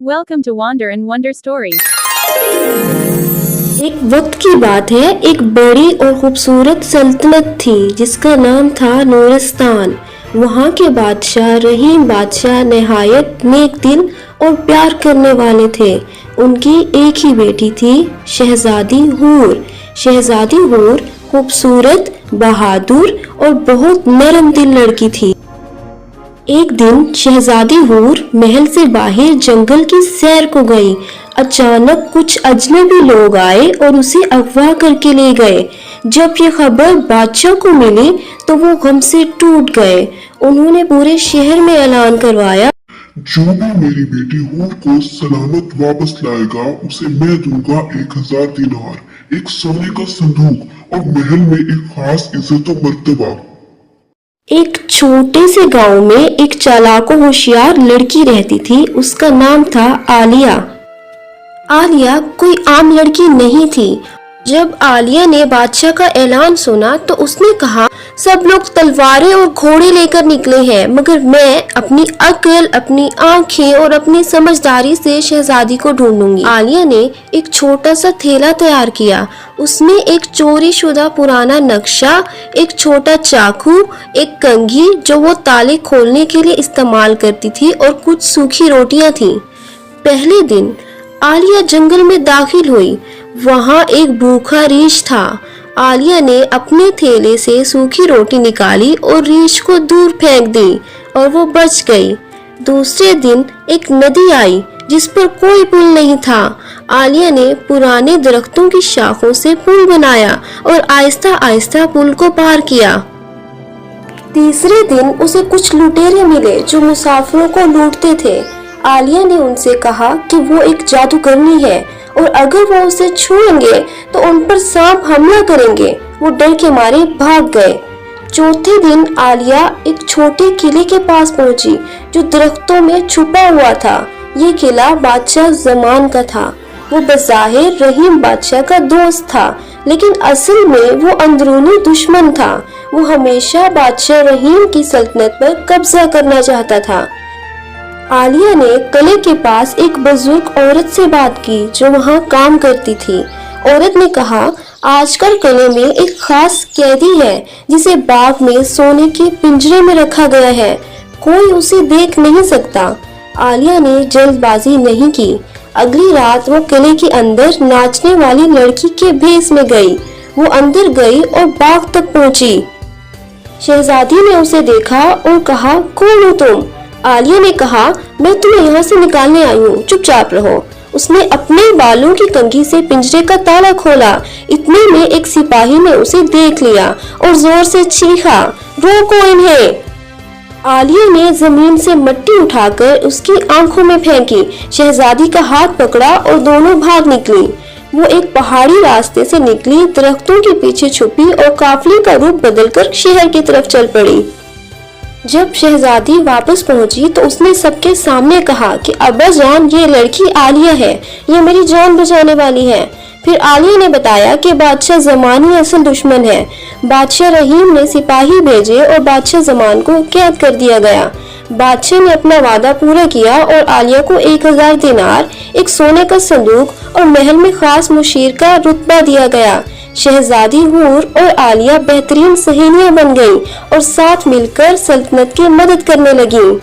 Welcome to Wander and Wonder Stories. एक वक्त की बात है, एक बड़ी और खूबसूरत सल्तनत थी जिसका नाम था नूरिस्तान। वहाँ के बादशाह रहीम बादशाह नहायत नेक दिल और प्यार करने वाले थे। उनकी एक ही बेटी थी, शहजादी हूर। शहजादी हूर खूबसूरत, बहादुर और बहुत नरम दिल लड़की थी। एक दिन शहजादी हूर महल से बाहर जंगल की सैर को गई। अचानक कुछ अजनबी लोग आए और उसे अगवा करके ले गए। जब ये खबर बादशाह को मिली तो वो गम से टूट गए। उन्होंने पूरे शहर में ऐलान करवाया, जो भी मेरी बेटी हूर को सलामत वापस लाएगा उसे मैं दूंगा 1000 दिनार, एक सोने का संदूक और महल में एक खास इज्जत और मर्तबा। एक छोटे से गांव में एक चालाक और होशियार लड़की रहती थी। उसका नाम था आलिया। आलिया कोई आम लड़की नहीं थी। जब आलिया ने बादशाह का ऐलान सुना तो उसने कहा, सब लोग तलवारें और घोड़े लेकर निकले हैं, मगर मैं अपनी अक्ल, अपनी आंखें और अपनी समझदारी से शहजादी को ढूंढूंगी। आलिया ने एक छोटा सा थैला तैयार किया। उसमें एक चोरी शुदा पुराना नक्शा, एक छोटा चाकू, एक कंघी जो वो ताले खोलने के लिए इस्तेमाल करती थी और कुछ सूखी रोटियां थीं। पहले दिन आलिया जंगल में दाखिल हुई। वहाँ एक भूखा रीछ था। आलिया ने अपने थैले से सूखी रोटी निकाली और रीछ को दूर फेंक दी और वो बच गई। दूसरे दिन एक नदी आई जिस पर कोई पुल नहीं था। आलिया ने पुराने दरख्तों की शाखों से पुल बनाया और आहिस्ता आहिस्ता पुल को पार किया। तीसरे दिन उसे कुछ लुटेरे मिले जो मुसाफिरों को लूटते थे। आलिया ने उनसे कहा कि वो एक जादूगरनी है और अगर वो उसे छुएंगे तो उन पर सांप हमला करेंगे। वो डर के मारे भाग गए। चौथे दिन आलिया एक छोटे किले के पास पहुंची जो दरख्तों में छुपा हुआ था। ये किला बादशाह ज़मान का था। वो बज़ाहिर रहीम बादशाह का दोस्त था, लेकिन असल में वो अंदरूनी दुश्मन था। वो हमेशा बादशाह रहीम की सल्तनत पर कब्जा करना चाहता था। आलिया ने किले के पास एक बुजुर्ग औरत से बात की जो वहाँ काम करती थी। औरत ने कहा, आजकल किले में एक खास कैदी है जिसे बाग में सोने के पिंजरे में रखा गया है। कोई उसे देख नहीं सकता। आलिया ने जल्दबाजी नहीं की। अगली रात वो किले के अंदर नाचने वाली लड़की के भेष में गई। वो अंदर गई और बाग तक पहुंची। शहजादी ने उसे देखा और कहा, कौन हो तुम? आलिया ने कहा, मैं तुम्हें यहाँ से निकालने आई हूँ, चुपचाप रहो। उसने अपने बालों की कंघी से पिंजरे का ताला खोला। इतने में एक सिपाही ने उसे देख लिया और जोर से चीखा, रोको इन्हें। आलिया ने जमीन से मिट्टी उठाकर उसकी आंखों में फेंकी। शहजादी का हाथ पकड़ा और दोनों भाग निकली। वो एक पहाड़ी रास्ते से निकली, दरख्तों के पीछे छुपी और काफिले का रूप बदलकर शहर की तरफ चल पड़ी। जब शहजादी वापस पहुंची तो उसने सबके सामने कहा कि अब्बा जान, ये लड़की आलिया है, ये मेरी जान बचाने वाली है। फिर आलिया ने बताया कि बादशाह ज़मान ही असल दुश्मन है। बादशाह रहीम ने सिपाही भेजे और बादशाह ज़मान को कैद कर दिया गया। बादशाह ने अपना वादा पूरा किया और आलिया को 1000 दिनार, एक सोने का संदूक और महल में खास मुशीर का रुतबा दिया गया। शहजादी हूर और आलिया बेहतरीन सहेलियां बन गईं और साथ मिलकर सल्तनत की मदद करने लगीं।